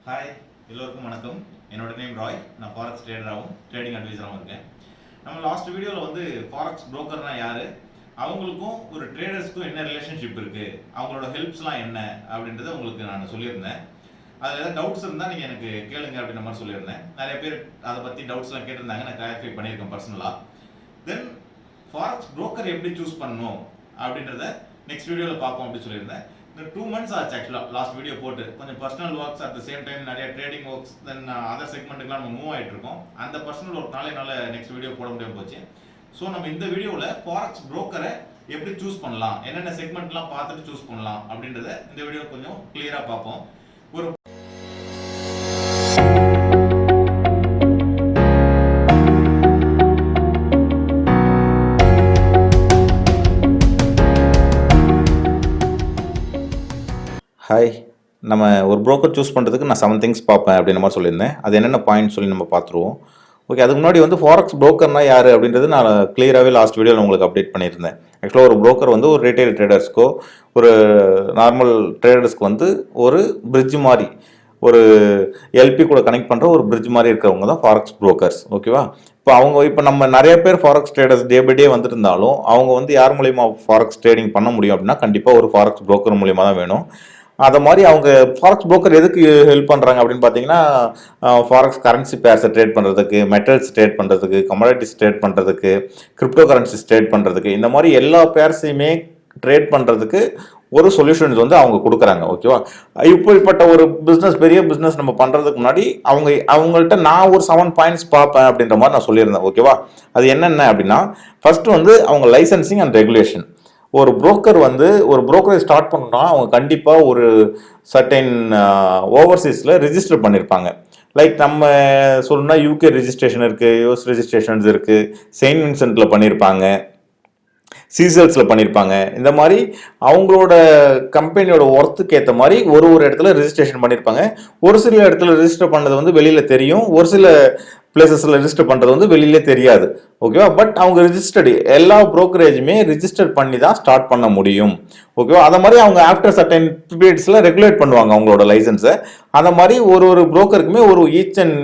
Hi எல்லோருக்கும் வணக்கம். என்னோட நேம் ராய். நான் ஃபாரெக்ஸ் ட்ரேடராகவும் ட்ரேடிங் அட்வைசராகவும் இருக்கேன். நம்ம லாஸ்ட் வீடியோவில் வந்து ஃபாரெக்ஸ் புரோக்கர்னா யார், அவங்களுக்கும் ஒரு ட்ரேடர்ஸ்க்கும் என்ன ரிலேஷன்ஷிப் இருக்குது, அவங்களோட ஹெல்ப்ஸ்லாம் என்ன அப்படின்றத உங்களுக்கு நான் சொல்லியிருந்தேன். அதில் ஏதாவது டவுட்ஸ் இருந்தால் நீங்கள் எனக்கு கேளுங்க அப்படின்ற மாதிரி சொல்லியிருந்தேன். நிறைய பேர் அதை பற்றி டவுட்ஸ்லாம் கேட்டிருந்தாங்க. நான் கிளாரிஃபை பண்ணியிருக்கேன் பர்சனலாக. தென் ஃபாரெக்ஸ் புரோக்கர் எப்படி சூஸ் பண்ணணும் அப்படின்றத நெக்ஸ்ட் வீடியோவில் பார்ப்போம் அப்படின்னு சொல்லியிருந்தேன். இந்த 2 months ஆச்சு ஆக்சுவலாக லாஸ்ட் வீடியோ போட்டு. கொஞ்சம் personal works at the same time நிறைய ட்ரேடிங் ஒர்க்ஸ் தென் அதர் செக்மெண்ட்டுக்குலாம் நம்ம மூவ் ஆகிட்டு இருக்கோம். அந்த பர்சனல் ஒர்க்னால நெக்ஸ்ட் வீடியோ போட முடியாமல் போச்சு. ஸோ நம்ம இந்த வீடியோவில் ஃபாரெக்ஸ் புரோக்கரை எப்படி சூஸ் பண்ணலாம், என்னென்ன செக்மெண்ட்லாம் பார்த்துட்டு சூஸ் பண்ணலாம் அப்படின்றத இந்த வீடியோ கொஞ்சம் கிளியராக பார்ப்போம். ஒரு ஹாய், நம்ம ஒரு ப்ரோக்கர் சூஸ் பண்ணுறதுக்கு நான் 7 things பார்ப்பேன் அப்படின்ற மாதிரி சொல்லியிருந்தேன். அது என்னென்ன பாயிண்ட் சொல்லி நம்ம பார்த்துருவோம். ஓகே, அதுக்கு முன்னாடி வந்து ஃபாரெக்ஸ் ப்ரோக்கர்னா யார் அப்படின்றது நான் கிளியராகவே லாஸ்ட் வீடியோவில் உங்களுக்கு அப்டேட் பண்ணியிருந்தேன். ஆக்சுவலாக ஒரு ப்ரோக்கர் வந்து ஒரு ரீட்டைல் ட்ரேடர்ஸ்க்கோ ஒரு நார்மல் ட்ரேடர்ஸ்க்கு வந்து ஒரு பிரிட்ஜ் மாதிரி, ஒரு எல்பி கூட கனெக்ட் பண்ணுற ஒரு பிரிட்ஜ் மாதிரி இருக்கிறவங்க தான் ஃபாரெக்ஸ் ப்ரோக்கர்ஸ். ஓகேவா? இப்போ நம்ம நிறைய பேர் forex traders day by day வந்துருந்தாலும் அவங்க வந்து யார் மூலியமா ஃபாரெக்ஸ் ட்ரேடிங் பண்ண முடியும் அப்படின்னா கண்டிப்பாக ஒரு ஃபாரெக்ஸ் ப்ரோக்கர் மூலியமாக தான் வேணும். அதை மாதிரி அவங்க ஃபாரெக்ஸ் புரோக்கர் எதுக்கு ஹெல்ப் பண்ணுறாங்க அப்படின்னு பார்த்தீங்கன்னா, ஃபாரெக்ஸ் கரன்சி பேர்ஸை ட்ரேட் பண்ணுறதுக்கு, மெட்டல்ஸ் ட்ரேட் பண்ணுறதுக்கு, கமோடிட்டிஸ் ட்ரேட் பண்ணுறதுக்கு, கிரிப்டோ கரன்சிஸ் ட்ரேட் பண்ணுறதுக்கு, இந்த மாதிரி எல்லா பேர்ஸையுமே ட்ரேட் பண்ணுறதுக்கு ஒரு சொல்யூஷன்ஸ் வந்து அவங்க கொடுக்குறாங்க. ஓகேவா? இப்படிப்பட்ட ஒரு பிஸ்னஸ், பெரிய பிஸ்னஸ் நம்ம பண்ணுறதுக்கு முன்னாடி அவங்கள்ட்ட நான் ஒரு 7 points பார்ப்பேன் அப்படின்ற மாதிரி நான் சொல்லியிருந்தேன். ஓகேவா? அது என்னென்ன அப்படின்னா, ஃபர்ஸ்ட் வந்து அவங்க லைசன்சிங் அண்ட் ரெகுலேஷன். ஒரு புரோக்கர் வந்து ஒரு புரோக்கரை ஸ்டார்ட் பண்ணணும்னா அவங்க கண்டிப்பாக ஒரு சர்டைன் ஓவர்சீஸில் ரிஜிஸ்டர் பண்ணியிருப்பாங்க. லைக் நம்ம சொல்லணும்னா யூகே ரெஜிஸ்ட்ரேஷன் இருக்குது, யூஎஸ் ரெஜிஸ்ட்ரேஷன்ஸ் இருக்குது, செயின்ட் வின்சென்ட்டில் பண்ணியிருப்பாங்க, சீசல்ஸில் பண்ணியிருப்பாங்க. இந்த மாதிரி அவங்களோட கம்பெனியோட ஒர்த்துக்கு ஏற்ற மாதிரி ஒரு இடத்துல ரெஜிஸ்ட்ரேஷன் பண்ணியிருப்பாங்க. ஒரு சில இடத்துல ரெஜிஸ்டர் பண்ணது வந்து வெளியில் தெரியும், ஒரு சில பிளேசஸில் ரெஜிஸ்டர் பண்ணுறது வந்து வெளியிலே தெரியாது. ஓகேவா? பட் அவங்க ரிஜிஸ்டர்டு, எல்லா ப்ரோக்கரேஜுமே ரிஜிஸ்டர் பண்ணி தான் ஸ்டார்ட் பண்ண முடியும். ஓகேவா? அதை மாதிரி அவங்க ஆஃப்டர் சர்டைன் பீரியட்ஸில் ரெகுலேட் பண்ணுவாங்க அவங்களோட லைசன்ஸை. அந்த மாதிரி ஒரு புரோக்கருக்குமே ஒரு ஈச் அண்ட்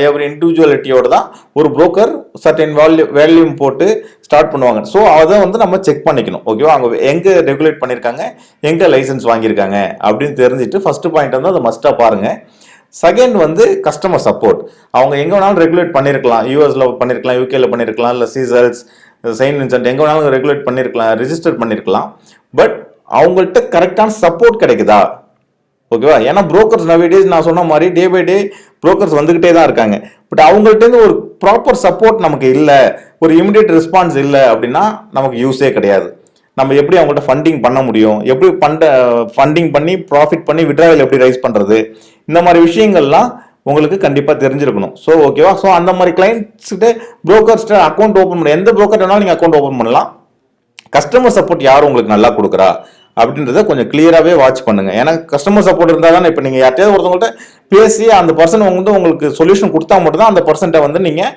எவ்ரி இண்டிவிஜுவலிட்டியோட தான் ஒரு புரோக்கர் சர்டைன் வேல்யூம் போட்டு ஸ்டார்ட் பண்ணுவாங்க. ஸோ அதை வந்து நம்ம செக் பண்ணிக்கணும். ஓகேவா? அவங்க எங்கே ரெகுலேட் பண்ணியிருக்காங்க, எங்கே லைசன்ஸ் வாங்கியிருக்காங்க அப்படின்னு தெரிஞ்சுட்டு ஃபர்ஸ்ட் பாயிண்ட் வந்து அதை மஸ்ட்டாக பாருங்கள். செகண்ட் வந்து கஸ்டமர் சப்போர்ட். அவங்க எங்கே வேணாலும் ரெகுலேட் பண்ணியிருக்கலாம், யூஎஸ்ல பண்ணியிருக்கலாம், யூகேல பண்ணியிருக்கலாம், இல்லை சீசல்ஸ், செயின்ட் வின்சென்ட் எங்கே வேணாலும் ரெகுலேட் பண்ணியிருக்கலாம், ரெஜிஸ்டர் பண்ணியிருக்கலாம். பட் அவங்கள்ட்ட கரெக்டான சப்போர்ட் கிடைக்குதா? ஓகேவா? ஏன்னா புரோக்கர்ஸ் நவடேஸ் நான் சொன்ன மாதிரி டே பை டே புரோக்கர்ஸ் வந்துகிட்டே தான் இருக்காங்க. பட் அவங்கள்ட்ட ஒரு ப்ராப்பர் சப்போர்ட் நமக்கு இல்லை, ஒரு இமிடியேட் ரெஸ்பான்ஸ் இல்லை அப்படின்னா நமக்கு யூஸே கிடையாது. நம்ம எப்படி அவங்கள்ட்ட ஃபண்டிங் பண்ண முடியும், எப்படி ஃபண்டிங் பண்ணி ப்ராஃபிட் பண்ணி விட்ராவல் எப்படி ரைஸ் பண்ணுறது, இந்த மாதிரி விஷயங்கள்லாம் உங்களுக்கு கண்டிப்பாக தெரிஞ்சிருக்கணும். ஸோ ஓகேவா? ஸோ அந்த மாதிரி கிளைண்ட்ஸ்கிட்ட புரோக்கர்ஸ்கிட்ட அக்கௌண்ட் ஓப்பன் பண்ண, எந்த புரோக்கர் வேணாலும் நீங்கள் அக்கௌண்ட் ஓப்பன் பண்ணலாம். கஸ்டமர் சப்போர்ட் யாரும் உங்களுக்கு நல்லா கொடுக்குறா அப்படின்றத கொஞ்சம் கிளியராகவே வாட்ச் பண்ணுங்க. ஏன்னா கஸ்டமர் சப்போர்ட் இருந்தால் தான் இப்போ நீங்கள் யார்ட்டையாவது ஒருத்தவங்கள்ட்ட பேசி அந்த பர்சன் வந்து உங்களுக்கு சொல்யூஷன் கொடுத்தா மட்டும்தான் அந்த பர்சன்ட்டை வந்து நீங்கள்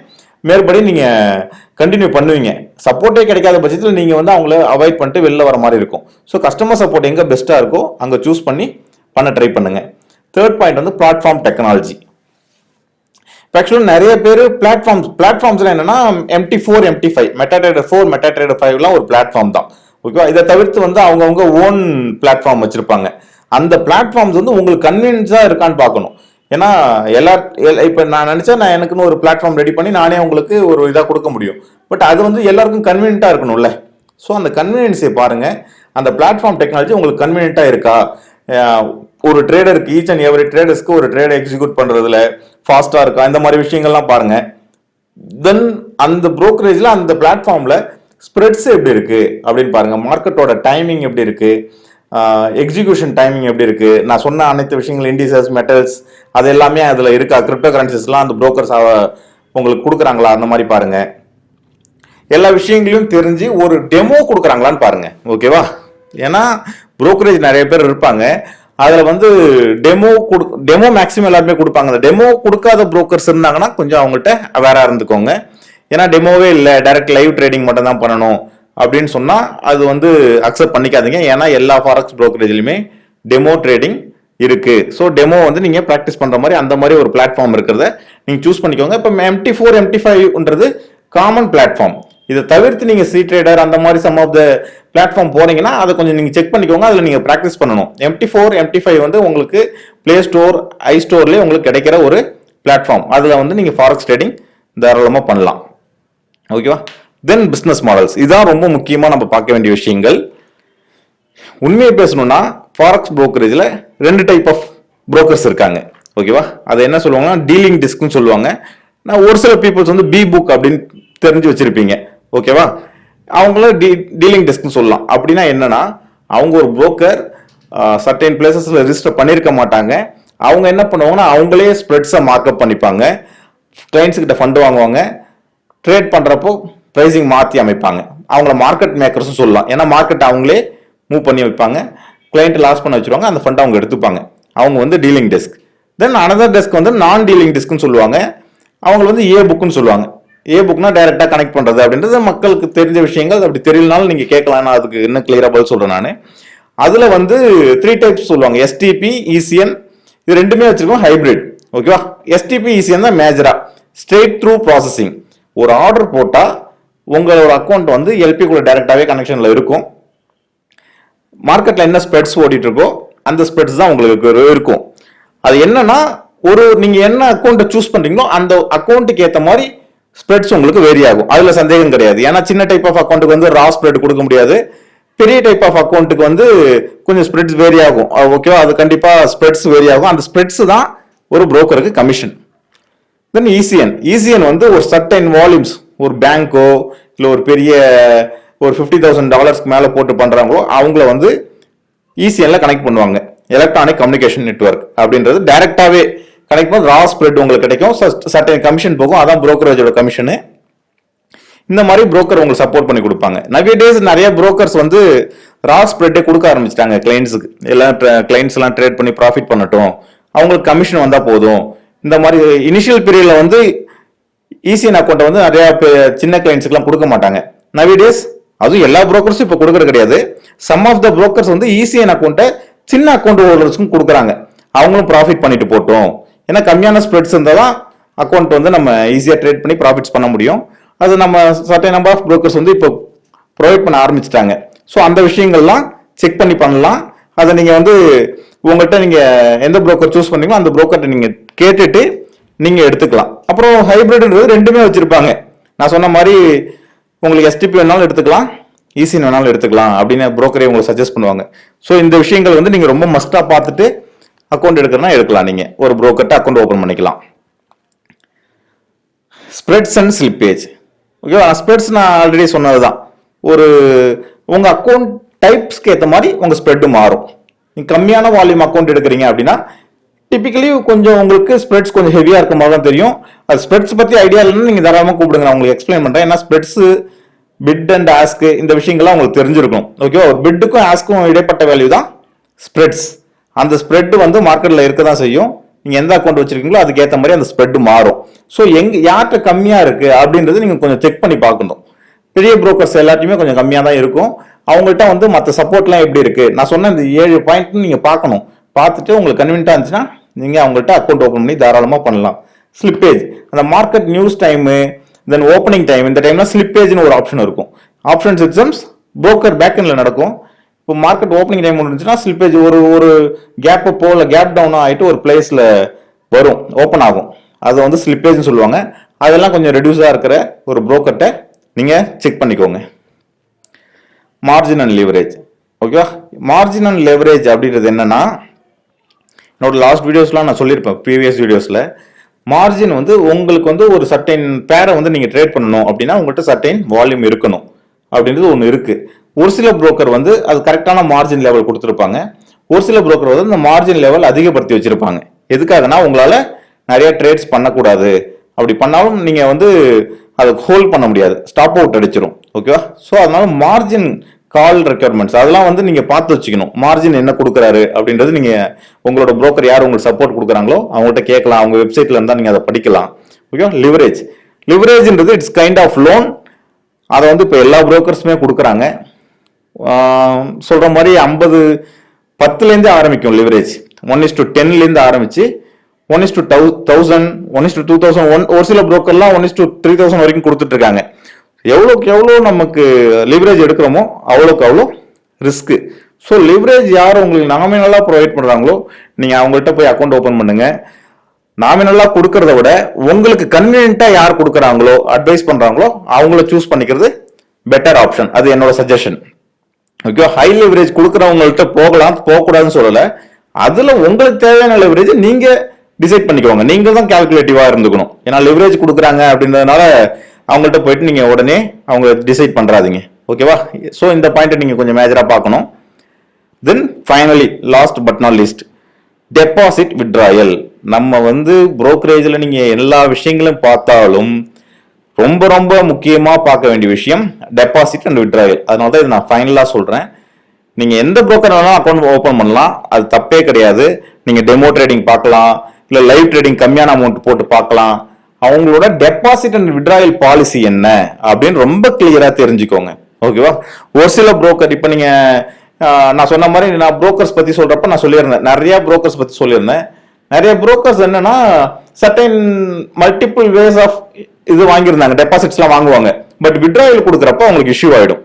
மேற்படி நீங்கள் கண்டினியூ பண்ணுவீங்க. சப்போர்ட்டே கிடைக்காத பட்சத்தில் நீங்கள் வந்து அவங்கள அவாய்ட் பண்ணிட்டு வெளில வர மாதிரி இருக்கும். ஸோ கஸ்டமர் சப்போர்ட் எங்கே பெஸ்ட்டாக இருக்கோ அங்கே சூஸ் பண்ண ட்ரை பண்ணுங்க. தேர்ட் பாயிண்ட் வந்து பிளாட்ஃபார்ம் டெக்னாலஜி. இப்போ ஆக்சுவலாக நிறைய பேர் பிளாட்ஃபார்ம்ஸ்ல என்னன்னா MT4, MT5, மெட்டாட்ரேடர் 4, மெட்டாட்ரேடர் 5லாம் ஒரு பிளாட்ஃபார்ம் தான். ஓகேவா? இதை தவிர்த்து வந்து அவங்கவுங்க ஓன் பிளாட்ஃபார்ம் வச்சிருப்பாங்க. அந்த பிளாட்ஃபார்ம்ஸ் வந்து உங்களுக்கு கன்வீனியன்ஸாக இருக்கான்னு பார்க்கணும். ஏன்னா இப்போ நான் நினைச்சா நான் எனக்குன்னு ஒரு பிளாட்ஃபார்ம் ரெடி பண்ணி நானே உங்களுக்கு ஒரு இதாக கொடுக்க முடியும். பட் அது வந்து எல்லாருக்கும் கன்வீனியன்ட்டாக இருக்கணும்ல. ஸோ அந்த கன்வீனியன்ஸை பாருங்க. அந்த பிளாட்ஃபார்ம் டெக்னாலஜி உங்களுக்கு கன்வீனியன்ட்டாக இருக்கா? ஒரு ட்ரேடருக்கு, ஈச் அண்ட் எவரி ட்ரேடர்ஸ்க்கு ஒரு ட்ரேடை எக்ஸிக்யூட் பண்ணுறதுல ஃபாஸ்ட்டாக இருக்கா, இந்த மாதிரி விஷயங்கள்லாம் பாருங்க. தென் அந்த ப்ரோக்கரேஜில் அந்த பிளாட்ஃபார்மில் ஸ்ப்ரெட்ஸ் எப்படி இருக்கு அப்படின்னு பாருங்க. மார்க்கெட்டோட டைமிங் எப்படி இருக்கு, எக்ஸிக்யூஷன் டைமிங் எப்படி இருக்கு, நான் சொன்ன அனைத்து விஷயங்கள், இண்டிசஸ், மெட்டல்ஸ், அது எல்லாமே அதில் இருக்கா, கிரிப்டோ கரன்சிஸ்லாம் அந்த புரோக்கர்ஸ் உங்களுக்கு கொடுக்குறாங்களா, அந்த மாதிரி பாருங்க. எல்லா விஷயங்களையும் தெரிஞ்சு ஒரு டெமோ கொடுக்குறாங்களான்னு பாருங்க. ஓகேவா? ஏன்னா புரோக்கரேஜ் நிறைய பேர் இருப்பாங்க, அதில் வந்து டெமோ மேக்ஸிமம் எல்லாருமே கொடுப்பாங்க. அந்த டெமோ கொடுக்காத புரோக்கர்ஸ் இருந்தாங்கன்னா கொஞ்சம் அவங்கள்ட்ட அவேராக இருந்துக்கோங்க. ஏன்னா டெமோவே இல்லை, டைரக்ட் லைவ் ட்ரேடிங் மட்டும் தான் பண்ணணும் அப்படின்னு சொன்னால் அது வந்து அக்செப்ட் பண்ணிக்காதீங்க. ஏன்னா எல்லா ஃபாரெக்ஸ் புரோக்கரேஜ்லையுமே டெமோ ட்ரேடிங் இருக்கு. ஸோ டெமோ வந்து நீங்க ப்ராக்டிஸ் பண்ற மாதிரி அந்த மாதிரி ஒரு பிளாட்ஃபார்ம் இருக்கிறத நீங்க சூஸ் பண்ணிக்கோங்க. இப்போ MT4 MT5ன்றது காமன் பிளாட்ஃபார்ம். இதை தவிர்த்து நீங்க சி ட்ரேடர் அந்த மாதிரி சம் ஆஃப் த பிளாட்ஃபார்ம் போறீங்கன்னா அதை கொஞ்சம் நீங்க செக் பண்ணிக்கோங்க. அதுல நீங்க ப்ராக்டிஸ் பண்ணணும். MT4 MT5 வந்து உங்களுக்கு பிளே ஸ்டோர் ஐ ஸ்டோர்லயே உங்களுக்கு கிடைக்கிற ஒரு பிளாட்ஃபார்ம். அதுல வந்து நீங்க ஃபாரெக்ஸ் ட்ரேடிங் தாராளமா பண்ணலாம். ஓகேவா? தென் பிசினஸ் மாடல்ஸ், இதான் ரொம்ப முக்கியமா நம்ம பார்க்க வேண்டிய விஷயங்கள். உண்மையை பேசணும்னா ஃபாரெக்ஸ் புரோக்கரேஜ்ல 2 டைப் ஆஃப் புரோக்கர்ஸ் இருக்காங்க. ஓகேவா? அதை என்ன சொல்லுவாங்கன்னா டீலிங் டெஸ்க்னு சொல்லுவாங்க. நான் ஒரு சில பீப்புள்ஸ் வந்து பி புக் அப்படின்னு தெரிஞ்சு வச்சிருப்பீங்க. ஓகேவா? அவங்கள டீலிங் டெஸ்க்னு சொல்லலாம். அப்படின்னா என்னன்னா அவங்க ஒரு புரோக்கர் சர்டைன் பிளேசஸ்ல ரெஜிஸ்டர் பண்ணியிருக்க மாட்டாங்க. அவங்க என்ன பண்ணுவாங்கன்னா அவங்களே ஸ்ப்ரெட்ஸை மார்க்அப் பண்ணிப்பாங்க. கிளைண்ட்ஸ் கிட்ட ஃபண்ட் வாங்குவாங்க. ட்ரேட் பண்றப்போ பிரைசிங் மாற்றி அமைப்பாங்க. அவங்கள மார்க்கெட் மேக்கர்ஸ் சொல்லலாம். ஏன்னா மார்க்கெட் அவங்களே மூவ் பண்ணி வைப்பாங்க. கிளைண்ட் லாஸ் பண்ண வச்சிருவாங்க. அந்த ஃபண்ட் அவங்க எடுத்துப்பாங்க. அவங்க வந்து dealing desk. Then another desk வந்து நான் டீலிங் டெஸ்க்னு சொல்லுவாங்க. அவங்க வந்து ஏ புக்னு சொல்லுவாங்க. ஏ புக்னா டைரக்டா கனெக்ட் பண்றது அப்படின்றது மக்களுக்கு தெரிஞ்ச விஷயங்கள். அப்படி தெரியலனாலும் நீங்க கேட்கலாம். நான் அதுக்கு இன்னும் கிளியரா பதில் சொல்றேன். நான் அதுல வந்து 3 டைப்ஸ் சொல்லுவாங்க. எஸ்டிபி, இசிஎன், இது ரெண்டுமே வச்சிருக்கோம். ஹைபிரிட். ஓகேவா? எஸ்டிபி, இசிஎன் தான் மேஜரா ஸ்ட்ரெயிட் த்ரூ ப்ராசஸிங். ஒரு ஆர்டர் போட்டா உங்களோட அக்கௌண்ட் வந்து எல்பி கூட டைரக்டாவே கனெக்ஷன்ல இருக்கும். மார்க்கெட்ல என்ன ஸ்ப்ரெட்ஸ் ஓடிட்டு இருக்கோ அந்த ஸ்ப்ரெட்ஸ் தான் உங்களுக்கு இருக்கும். அது என்னன்னா நீங்க என்ன அக்கௌண்ட்டை சூஸ் பண்றீங்களோ அந்த அக்கௌண்ட்டுக்கு ஏற்ற மாதிரி ஸ்ப்ரெட்ஸ் உங்களுக்கு வேரி ஆகும். அதுல சந்தேகம் கிடையாது. ஏன்னா சின்ன டைப் ஆஃப் அக்கௌண்ட்டுக்கு வந்து ரா ஸ்ப்ரெட் கொடுக்க முடியாது. பெரிய டைப் ஆஃப் அக்கௌண்ட்டுக்கு வந்து கொஞ்சம் ஸ்ப்ரெட்ஸ் வேரி ஆகும். ஓகேவா? அது கண்டிப்பா ஸ்ப்ரெட்ஸ் வேரி ஆகும். அந்த ஸ்ப்ரெட்ஸ் தான் ஒரு புரோக்கருக்கு கமிஷன். தென் இசிஎன் வந்து ஒரு சர்டைன் வால்யூம்ஸ், ஒரு பேங்கோ இல்ல ஒரு பெரிய ஒரு $50,000 மேல போட்டு பண்றாங்களோ அவங்கள வந்து இசிஎன்ல கனெக்ட் பண்ணுவாங்க. எலக்ட்ரானிக் கம்யூனிகேஷன் நெட்வொர்க் அப்படின்றது டைரக்டாவே கனெக்ட் பண்ணி ரா ஸ்ப்ரெட் உங்களுக்கு கிடைக்கும். சர்டைன் கமிஷன் போகும். அதான் புரோக்கரேஜோட கமிஷன். இந்த மாதிரி புரோக்கர் உங்களுக்கு சப்போர்ட் பண்ணி கொடுப்பாங்க. நவடேஸ் நிறைய புரோக்கர்ஸ் வந்து ரா ஸ்ப்ரெட்டே கொடுக்க ஆரம்பிச்சிட்டாங்க கிளைண்ட்ஸுக்கு. எல்லாம் கிளைண்ட்ஸ் எல்லாம் ட்ரேட் பண்ணி ப்ராஃபிட் பண்ணட்டும், அவங்களுக்கு கமிஷன் வந்தா போதும். இந்த மாதிரி இனிஷியல் பீரியட்ல வந்து இசிஎன் அக்கௌண்ட் வந்து நிறைய சின்ன கிளைண்ட்ஸ்க்குலாம் கொடுக்க மாட்டாங்க. நவடேஸ் அதுவும் எல்லா புரோக்கர்ஸும் இப்போ கொடுக்கறது கிடையாது. சம் ஆஃப் த புரோக்கர்ஸ் வந்து இசிஎன் அக்கௌண்ட்டை சின்ன அக்கௌண்ட் ஹோல்டர்ஸ்க்கும் கொடுக்குறாங்க. அவங்களும் ப்ராஃபிட் பண்ணிட்டு போட்டோம். ஏன்னா கம்மியான ஸ்ப்ரெட்ஸ் இருந்தால் தான் அக்கௌண்ட் வந்து நம்ம ஈஸியாக ட்ரேட் பண்ணி ப்ராஃபிட்ஸ் பண்ண முடியும். அது நம்ம சர்டைன் நம்பர் ஆஃப் புரோக்கர்ஸ் வந்து இப்போ ப்ரொவைட் பண்ண ஆரம்பிச்சிட்டாங்க. ஸோ அந்த விஷயங்கள்லாம் செக் பண்ணி பண்ணலாம். அதை நீங்க வந்து உங்கள்கிட்ட நீங்க எந்த புரோக்கர் சூஸ் பண்ணீங்களோ அந்த புரோக்கர்ட்ட நீங்க கேட்டுட்டு நீங்க எடுத்துக்கலாம். அப்புறம் ஹைபிரிட்ன்றது ரெண்டுமே வச்சிருப்பாங்க. நான் சொன்ன மாதிரி உங்களுக்கு எஸ்டிபி வேணாலும் எடுத்துக்கலாம், ஈசிஎன் வேணாலும் எடுத்துக்கலாம் அப்படின்னு புரோக்கரே உங்களுக்கு சஜஸ்ட் பண்ணுவாங்க. ஸோ இந்த விஷயங்கள் வந்து நீங்க ரொம்ப மஸ்டா பார்த்துட்டு அக்கௌண்ட் எடுக்கிறனா எடுக்கலாம். நீங்க ஒரு புரோக்கர்ட்ட அக்கௌண்ட் ஓபன் பண்ணிக்கலாம். Spreads and slippage. ஓகேவா? ஸ்ப்ரெட்ஸ் நான் ஆல்ரெடி சொன்னதுதான். ஒரு உங்க அக்கௌண்ட் டைப்ஸ்க்கு ஏற்ற மாதிரி உங்க ஸ்ப்ரெட் மாறும். நீங்க கம்மியான வால்யூம் அக்கௌண்ட் எடுக்கிறீங்க அப்படின்னா டிபிக்கலி கொஞ்சம் உங்களுக்கு ஸ்ப்ரெட்ஸ் கொஞ்சம் ஹெவியா இருக்க மாதிரி தான் தெரியும். அது ஸ்ப்ரெட்ஸ் பத்தி ஐடியா இல்லைன்னு நீங்க தாராளமா கூப்பிடுங்க, நான் உங்களுக்கு எக்ஸ்பிளைன் பண்றேன். ஏன்னா ஸ்ப்ரெட்ஸ், பிட் அண்ட் ஆஸ்க் இந்த விஷயங்கள்லாம் உங்களுக்கு தெரிஞ்சிருக்கும். ஓகேவா? ஒரு பிட்டுக்கும் ஆஸ்க்கும் இடைப்பட்ட வேல்யூ தான் ஸ்ப்ரெட்ஸ். அந்த ஸ்ப்ரெட் வந்து மார்க்கெட்ல இருக்க தான் செய்யும். நீங்க எந்த அக்கௌண்ட் வச்சிருக்கீங்களோ அதுக்கு ஏற்ற மாதிரி அந்த ஸ்ப்ரெட் மாறும். ஸோ யார்கிட்ட கம்மியா இருக்கு அப்படின்றது நீங்க கொஞ்சம் செக் பண்ணி பார்க்கணும். பெரிய புரோக்கர்ஸ் எல்லாத்தையுமே கொஞ்சம் கம்மியா தான் இருக்கும். அவங்கள்ட்ட வந்து மற்ற சப்போர்ட்லாம் எப்படி இருக்கு, நான் சொன்ன இந்த 7 பாயிண்ட் நீங்க பார்க்கணும். பார்த்துட்டு உங்களுக்கு கன்வீனியன்ட்டா இருந்துச்சுன்னா நீங்க அவங்கள்ட்ட அக்கௌண்ட் ஓப்பன் பண்ணி தாராளமா பண்ணலாம். ஸ்லிப்பேஜ், அந்த மார்க்கெட் நியூஸ் டைம், தென் ஓப்பனிங் டைம், இந்த டைம்ல ஸ்லிப்பேஜ்னு ஒரு ஆப்ஷன் இருக்கும். ஆப்ஷன் சிஸ்டம்ஸ் புரோக்கர் பேக்எண்ட்ல நடக்கும். இப்போ மார்க்கெட் ஓப்பனிங் டைம் இருந்துச்சுன்னா ஸ்லிப்பேஜ் ஒரு கேப் போல கேப் டவுன் ஆகிட்டு ஒரு பிளேஸ்ல வரும், ஓப்பன் ஆகும். அதை வந்து ஸ்லிப்பேஜ்னு சொல்லுவாங்க. அதெல்லாம் கொஞ்சம் ரெடியூஸா இருக்கிற ஒரு புரோக்கர்ட்ட நீங்க செக் பண்ணிக்கோங்க. Margin and leverage. ஓகேவா? மார்ஜின் அண்ட் லிவரேஜ் அப்படின்றது என்னன்னா, என்னோட லாஸ்ட் வீடியோஸ்லாம் நான் சொல்லியிருப்பேன், ப்ரீவியஸ் வீடியோஸ்ல. மார்ஜின் வந்து உங்களுக்கு வந்து ஒரு சர்டைன் பேரை வந்து நீங்க ட்ரேட் பண்ணணும் அப்படின்னா உங்கள்கிட்ட சர்டைன் வால்யூம் இருக்கணும் அப்படின்றது ஒன்று இருக்கு. ஒரு சில புரோக்கர் வந்து அது கரெக்டான மார்ஜின் லெவல் கொடுத்துருப்பாங்க. ஒரு சில புரோக்கர் வந்து இந்த மார்ஜின் லெவல் அதிகப்படுத்தி வச்சிருப்பாங்க. எதுக்காகனா உங்களால நிறைய ட்ரேட்ஸ் பண்ணக்கூடாது. அப்படி பண்ணாலும் நீங்க வந்து அதை ஹோல்ட் பண்ண முடியாது, ஸ்டாப் அவுட் அடிச்சிடும். ஓகேவா? ஸோ அதனால மார்ஜின் கால் ரெக்யர்மெண்ட்ஸ் அதெல்லாம் வந்து நீங்க பார்த்து வச்சுக்கணும். மார்ஜின் என்ன கொடுக்குறாரு அப்படின்றது நீங்க உங்களோட புரோக்கர் யார் உங்களுக்கு சப்போர்ட் கொடுக்குறாங்களோ அவங்கள்ட்ட கேட்கலாம். அவங்க வெப்சைட்ல இருந்தா நீங்க அதை படிக்கலாம். ஓகேவா? லிவரேஜ், லிவரேஜ்ன்றது இட்ஸ் கைண்ட் ஆஃப் லோன். அதை வந்து இப்போ எல்லா புரோக்கர்ஸுமே கொடுக்குறாங்க. சொல்ற மாதிரி 50-10லேருந்து ஆரம்பிக்கும் லிவரேஜ். 1:10 ஆரம்பிச்சு 1:1000 1:2000 ஒரு சில புரோக்கர்லாம் 1:3000 வரைக்கும் கொடுத்துட்டு இருக்காங்க. எவ்வளோக்கு எவ்வளோ நமக்கு லிவரேஜ் எடுக்கிறோமோ அவ்வளோக்கு அவ்வளோ ரிஸ்க். ஸோ லிவரேஜ் யார் உங்களுக்கு நாமினலாக ப்ரொவைட் பண்ணுறாங்களோ நீங்கள் அவங்கள்ட்ட போய் அக்கௌண்ட் ஓப்பன் பண்ணுங்க. நாமினலாக கொடுக்கறத விட உங்களுக்கு கன்வீனியன்ட்டாக யார் கொடுக்குறாங்களோ அட்வைஸ் பண்ணுறாங்களோ அவங்கள சூஸ் பண்ணிக்கிறது பெட்டர் ஆப்ஷன். அது என்னோட சஜஷன். ஓகே, ஹை லிவரேஜ் கொடுக்குறவங்கள்ட்ட போகக்கூடாதுன்னு சொல்லலை. அதுல உங்களுக்கு தேவையான லிவரேஜ் நீங்க டிசைட் பண்ணிக்கோங்க. நீங்க தான் கால்குலேட்டிவா இருந்துக்கணும். ஏன்னா லிவரேஜ் கொடுக்குறாங்க அப்படின்றதுனால அவங்கள்ட்ட போயிட்டு நீங்க உடனே அவங்க டிசைட் பண்றாதீங்க. ஓகேவா? ஸோ இந்த பாயிண்ட் நீங்க கொஞ்சம் மேஜரா பார்க்கணும். Then finally last but not least, deposit withdrawal. நம்ம புரோக்கரேஜில் நீங்க எல்லா விஷயங்களும் பார்த்தாலும் ரொம்ப ரொம்ப முக்கியமா பார்க்க வேண்டிய விஷயம் டெபாசிட் அண்ட் வித்ட்ராயல். அதனால தான் இதை நான் ஃபைனலா சொல்றேன். நீங்க எந்த புரோக்கர் வேணாலும் அக்கௌண்ட் ஓப்பன் பண்ணலாம், அது தப்பே கிடையாது. நீங்க டெமோ ட்ரேடிங் பார்க்கலாம், இல்ல லைவ் ட்ரேடிங் கம்மியான அமௌண்ட் போட்டு பார்க்கலாம். அவங்களோட டெபாசிட் அண்ட் வித்ட்ராயல் பாலிசி என்ன அப்படின்னு ரொம்ப கிளியரா தெரிஞ்சுக்கோங்க. ஓகேவா? ஒரு சில புரோக்கர் இப்ப நீங்க நான் சொன்ன மாதிரி நான் புரோக்கர்ஸ் பத்தி சொல்றப்ப நான் சொல்லியிருந்தேன், நிறைய புரோக்கர்ஸ் பத்தி சொல்லியிருந்தேன். நிறைய புரோக்கர்ஸ் என்னன்னா சர்டைன் மல்டிபிள் வேஸ் ஆஃப் இது வாங்கியிருந்தாங்க, டெபாசிட்ஸ் எல்லாம் வாங்குவாங்க. பட் வித்ட்ராயல் கொடுக்குறப்ப அவங்களுக்கு இஷ்யூ ஆயிடும்.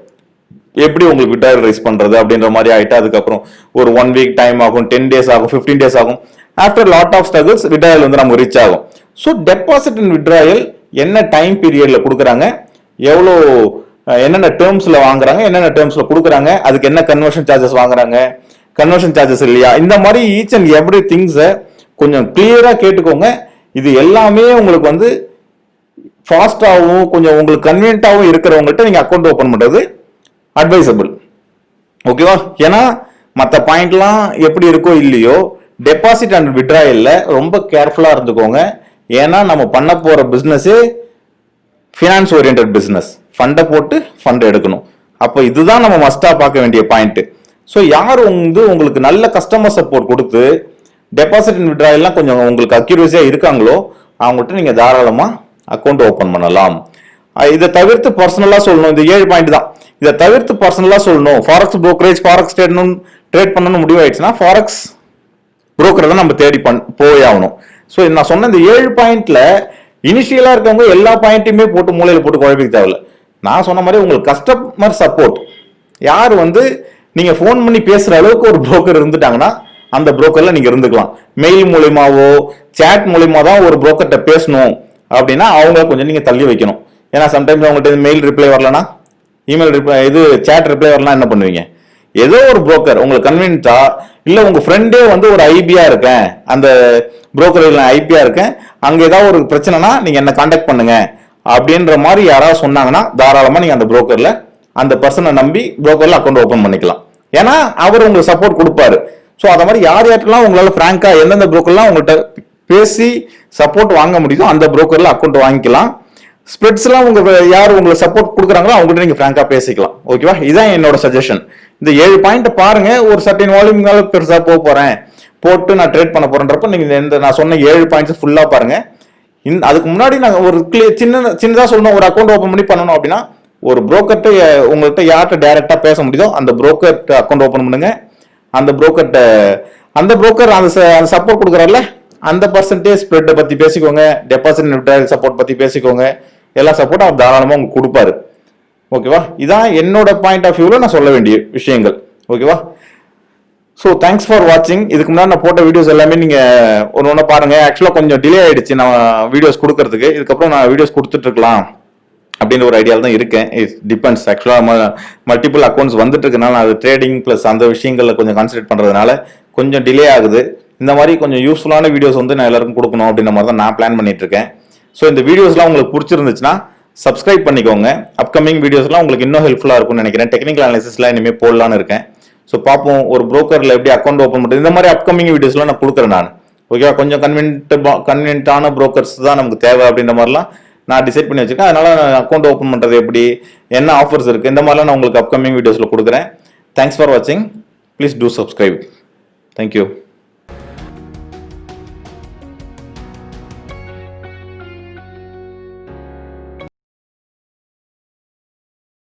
எப்படி உங்களுக்கு வித்ட்ராயல் ரைஸ் பண்றது அப்படின்ற மாதிரி ஆயிட்டு அதுக்கப்புறம் ஒரு 1 வீக் டைம் ஆகும், 10 days ஆகும், 15 days ஆகும். After lot of struggles withdrawal நமக்கு ரீச் ஆகும். ஸோ டெபாசிட் அண்ட் வித்ட்ராயல் என்ன டைம் பீரியட்ல கொடுக்குறாங்க, எவ்வளோ என்னென்ன டேர்ம்ஸ்ல வாங்குறாங்க, என்னென்ன டேர்ம்ஸ்ல கொடுக்குறாங்க, அதுக்கு என்ன கன்வர்ஷன் சார்ஜஸ் வாங்குறாங்க, கன்வர்ஷன் சார்ஜஸ் இல்லையா, இந்த மாதிரி ஈச் அண்ட் எவ்ரி திங்ஸை கொஞ்சம் கிளியரா கேட்டுக்கோங்க. இது எல்லாமே உங்களுக்கு ஃபாஸ்டாகவும் கொஞ்சம் உங்களுக்கு கன்வீனியன்ட்டாகவும் இருக்கிறவங்கள்ட்ட நீங்க அக்கௌண்ட் ஓப்பன் பண்றது அட்வைசபிள். ஓகேவா? ஏன்னா மற்ற பாயிண்ட்லாம் எப்படி இருக்கோ இல்லையோ, டெபாசிட் அண்ட் வித்ட்ராயல்ல ரொம்ப கேர்ஃபுல்லா இருந்துக்கோங்க. ஏன்னா நம்ம பண்ண போற பிசினஸ் ஃபினான்ஸ் ஓரியன்ட் பிசினஸ், ஃபண்டை போட்டு ஃபண்ட் எடுக்கணும். அப்போ இதுதான் நம்ம மஸ்டா பார்க்க வேண்டிய பாயிண்ட். ஸோ யார் உங்களுக்கு நல்ல கஸ்டமர் சப்போர்ட் கொடுத்து டெபாசிட் அண்ட் வித்ட்ராயல்லாம் கொஞ்சம் உங்களுக்கு அக்யூரேசியா இருக்காங்களோ அவங்ககிட்ட நீங்க தாராளமா அக்கௌண்ட் ஓப்பன் பண்ணலாம். இதை தவிர்த்து பர்சனலா சொல்லணும், இந்த 7 பாயிண்ட் தான். இதை தவிர்த்து பர்சனலா சொல்லணும், ஃபாரெக்ஸ் brokerage ஃபாரெக்ஸ் ட்ரேட் பண்ணணும் முடிவாயிடுச்சுன்னா ஃபாரெக்ஸ் புரோக்கரை தான் நம்ம தேடி போய் ஆகணும். ஸோ நான் சொன்ன இந்த 7 பாயிண்ட்ல இனிஷியலா இருக்கவங்க எல்லா பாயிண்ட்டையுமே போட்டு மூலையில போட்டு குழப்பிக்க தேவையில்ல. நான் சொன்ன மாதிரி உங்களுக்கு கஸ்டமர் சப்போர்ட் யார் நீங்க ஃபோன் பண்ணி பேசுற அளவுக்கு ஒரு புரோக்கர் இருந்துட்டாங்கன்னா அந்த புரோக்கர்ல நீங்க இருந்துக்கலாம். மெயில் மூலியமாவோ சேட் மூலியமா தான் ஒரு புரோக்கர்கிட்ட பேசணும் அப்படின்னா அவங்கள கொஞ்சம் நீங்க தள்ளி வைக்கணும். ஏன்னா சம்டைம்ஸ் அவங்கள்ட்ட மெயில் ரிப்ளை வரலன்னா, இமெயில் ரிப்ளை சேட் ரிப்ளை வரலாம், என்ன பண்ணுவீங்க? ஏதோ ஒரு புரோக்கர் உங்களுக்கு கன்வீனியன்ட்டா, இல்ல உங்க ஃப்ரெண்டே ஒரு ஐபியா இருக்கேன், அந்த புரோக்கர் ஐபியா இருக்கேன், அங்க ஏதாவது ஒரு பிரச்சனைனா நீங்க என்ன கான்டாக்ட் பண்ணுங்க அப்படின்ற மாதிரி யாராவது சொன்னாங்கன்னா தாராளமா நீங்க அந்த புரோக்கர்ல அந்த பர்சனை நம்பி புரோக்கர்ல அக்கௌண்ட் ஓபன் பண்ணிக்கலாம். ஏன்னா அவர் உங்களுக்கு சப்போர்ட் கொடுப்பாரு. ஸோ அத மாதிரி யார் யார்ட்டெல்லாம் உங்களால பிராங்கா எந்தெந்த புரோக்கர்லாம் உங்கள்கிட்ட பேசி சப்போர்ட் வாங்க முடியுதோ அந்த புரோக்கர்ல அக்கௌண்ட் வாங்கிக்கலாம். ஸ்ப்ரெட்ஸ் எல்லாம் யார் உங்களுக்கு சப்போர்ட் கொடுக்குறாங்களோ அவங்ககிட்ட நீங்க பிராங்கா பேசிக்கலாம். ஓகேவா? இதான் என்னோட சஜஷன். இந்த 7 பாயிண்ட் பாருங்க. ஒரு சர்டைன் வால்யூம்னால பெருசா போறேன், போட்டு நான் ட்ரேட் பண்ண போறேன்றப்ப நீங்க இந்த நான் சொன்ன 7 பாயிண்ட்ஸ் ஃபுல்லா பாருங்க. அதுக்கு முன்னாடி நாங்க ஒரு சின்னதா சொல்லணும், ஒரு அக்கௌண்ட் ஓபன் பண்ணி பண்ணணும் அப்படின்னா ஒரு புரோக்கர்ட்ட உங்கள்கிட்ட யார்கிட்ட டைரக்டா பேச முடியுதோ அந்த புரோக்கர்ட்ட அக்கௌண்ட் ஓபன் பண்ணுங்க. அந்த புரோக்கர் அந்த சப்போர்ட் கொடுக்குறாருல அந்த பர்சன்டேஜ் ஸ்ப்ரெட்டை பத்தி பேசிக்கோங்க, டெபாசிட் வித்ட்ராயல் சப்போர்ட் பத்தி பேசிக்கோங்க. எல்லா சப்போர்ட்டும் அவர் தாராளமா உங்களுக்கு கொடுப்பாரு. ஓகேவா? இதான் என்னோட பாயிண்ட் ஆஃப் வியூல நான் சொல்ல வேண்டிய விஷயங்கள். ஓகேவா? ஸோ தேங்க்ஸ் ஃபார் வாட்சிங். இதுக்கு முன்னாடி நான் போட்ட வீடியோஸ் எல்லாமே நீங்க ஒன்று பாருங்க. ஆக்சுவலா கொஞ்சம் டிலே ஆயிடுச்சு நான் வீடியோஸ் கொடுக்கறதுக்கு. இதுக்கப்புறம் நான் வீடியோஸ் கொடுத்துட்டு இருக்கலாம் அப்படின்னு ஒரு ஐடியாவில் தான் இருக்கேன். It depends. ஆக்சுவலாக மல்டிபிள் அக்கௌண்ட்ஸ் வந்துட்டு இருக்கனால அது ட்ரேடிங் ப்ளஸ் அந்த விஷயங்களில் கொஞ்சம் கான்சன்ட்ரேட் பண்ணுறதுனால கொஞ்சம் டிலே ஆகுது. இந்த மாதிரி கொஞ்சம் யூஸ்ஃபுல்லான வீடியோஸ் நான் எல்லாருக்கும் கொடுக்கணும் அப்படின்ற மாதிரி தான் நான் பிளான் பண்ணிட்டு இருக்கேன். ஸோ இந்த வீடியோஸ்லாம் உங்களுக்கு பிடிச்சிருந்துச்சுன்னா சப்ஸ்கிரைப் பண்ணிக்கோங்க. அப்கமிங் வீடியோஸ்லாம் உங்களுக்கு இன்னும் ஹெல்ப்ஃபுல்லாக இருக்கும்னு நினைக்கிறேன். டெக்னிக்கல் அனாலிசிஸ்லாம் இனிமேல் போடலான்னு இருக்கேன். ஸோ பார்ப்போம் ஒரு புரோக்கரில் எப்படி அக்கௌண்ட் ஓப்பன் பண்ணுறது, இந்த மாதிரி அப்கமிங் வீடியோஸ்லாம் நான் கொடுக்குறேன் நான். ஓகேவா? கொஞ்சம் கன்வீனியன்ட்டான புரோக்கர்ஸ் தான் நமக்கு தேவை அப்படின்ற மாதிரிலாம் நான் டிசைட் பண்ணி வச்சிருக்கேன். அதனால நான் அக்கௌண்ட் ஓப்பன் பண்ணுறது எப்படி, என்ன ஆஃபர்ஸ் இருக்குது, இந்த மாதிரிலாம் நான் உங்களுக்கு அப்கமிங் வீடியோஸில் கொடுக்குறேன். தேங்க்ஸ் ஃபார் வாட்சிங். Please do subscribe. தேங்க்யூ.